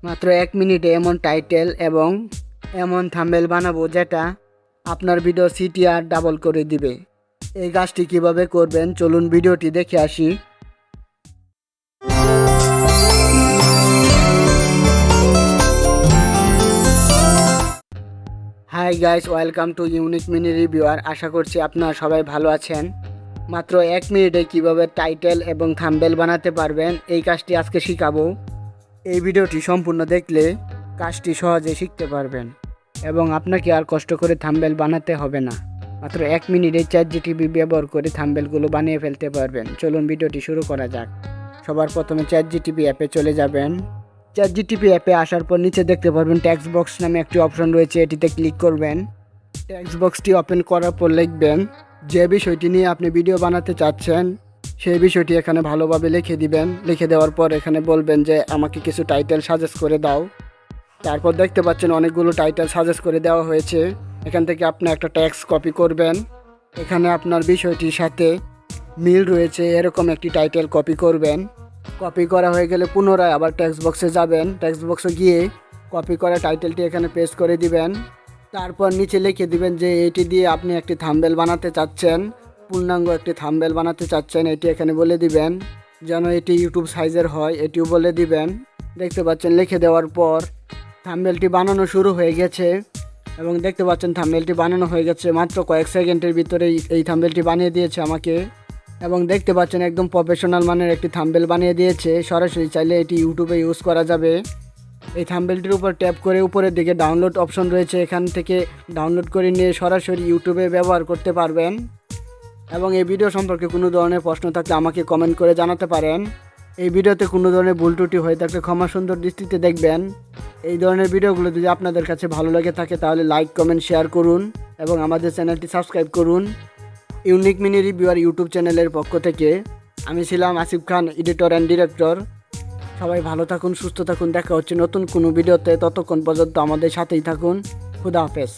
মাত্র 1 মিনিটে এমন টাইটেল এবং এমন থাম্বনেল বানাবো যেটা আপনার ভিডিও CTR ডাবল করে দিবে। এই কাজটি কিভাবে করবেন চলুন ভিডিওটি দেখে আসি। Hi guys, welcome to unique mini reviewer. আশা করছি আপনারা সবাই ভালো আছেন। মাত্র 1 মিনিটে কিভাবে টাইটেল এবং থাম্বনেল বানাতে পারবেন এই কাজটি আজকে শিখাবো। এই ভিডিওটি সম্পূর্ণ দেখলে কাজটি সহজে শিখতে পারবেন এবং আপনাকে আর কষ্ট করে থাম্বনেল বানাতে হবে না। মাত্র 1 মিনিটে ChatGPT ব্যবহার করে থাম্বনেলগুলো বানিয়ে ফেলতে পারবেন। চলুন ভিডিওটি শুরু করা যাক। সবার প্রথমে ChatGPT অ্যাপে চলে যাবেন। ChatGPT অ্যাপে আসার পর নিচে দেখতে পারবেন টেক্সট বক্স নামে একটি অপশন রয়েছে, এটিতে ক্লিক করবেন। টেক্সট বক্সটি ওপেন করার পর লিখবেন যে বিষয়টি নিয়ে আপনি ভিডিও বানাতে চাচ্ছেন সেই বিষয়টি এখানে ভালোভাবে লিখে দিবেন। লিখে দেওয়ার পর এখানে বলবেন যে আমাকে কিছু টাইটেল সাজেস্ট করে দাও। তারপর দেখতে পাচ্ছেন অনেকগুলো টাইটেল সাজেস্ট করে দেওয়া হয়েছে। এখান থেকে আপনি একটা টেক্সট কপি করবেন। এখানে আপনার বিষয়টির সাথে মিল রয়েছে এরকম একটি টাইটেল কপি করবেন। কপি করা হয়ে গেলে পুনরায় আবার টেক্সট বক্সে যাবেন। টেক্সট বক্সে গিয়ে কপি করা টাইটেলটি এখানে পেস্ট করে দিবেন। তারপর নিচে লিখে দিবেন যে এটি দিয়ে আপনি একটি থাম্বনেল বানাতে চাচ্ছেন, পূর্ণাঙ্গ একটি থাম্বনেল বানাতে চাচ্ছেন। এটি এখানে বলে দিবেন যেন এটি ইউটিউব সাইজের হয়, এটিও বলে দিবেন। দেখতে পাচ্ছেন লিখে দেওয়ার পর থাম্বনেলটি বানানো শুরু হয়ে গেছে এবং দেখতে পাচ্ছেন থাম্বনেলটি বানানো হয়ে গেছে। মাত্র কয়েক সেকেন্ডের ভিতরেই এই থাম্বনেলটি বানিয়ে দিয়েছে আমাকে এবং দেখতে পাচ্ছেন একদম প্রফেশনাল মানের একটি থাম্বনেল বানিয়ে দিয়েছে। সরাসরি চাইলে এটি ইউটিউবে ইউজ করা যাবে। এই থাম্বনেলটির উপর ট্যাপ করে উপরের দিকে ডাউনলোড অপশন রয়েছে, এখান থেকে ডাউনলোড করে নিয়ে সরাসরি ইউটিউবে ব্যবহার করতে পারবেন। এবং এই ভিডিও সম্পর্কে কোনো ধরনের প্রশ্ন থাকলে আমাকে কমেন্ট করে জানাতে পারেন। এই ভিডিওতে কোনো ধরনের ভুল ত্রুটি হয়ে থাকলে ক্ষমা সুন্দর দৃষ্টিতে দেখবেন। এই ধরনের ভিডিওগুলো যদি আপনাদের কাছে ভালো লেগে থাকে তাহলে লাইক, কমেন্ট, শেয়ার করুন এবং আমাদের চ্যানেলটি সাবস্ক্রাইব করুন। ইউনিক মিনি রিভিউয়ার ইউটিউব চ্যানেলের পক্ষ থেকে আমি ছিলাম আসিফ খান, এডিটর অ্যান্ড ডিরেক্টর। সবাই ভালো থাকুন, সুস্থ থাকুন। দেখা হচ্ছে নতুন কোনো ভিডিওতে। ততক্ষণ পর্যন্ত আমাদের সাথেই থাকুন। খুদা হাফেজ।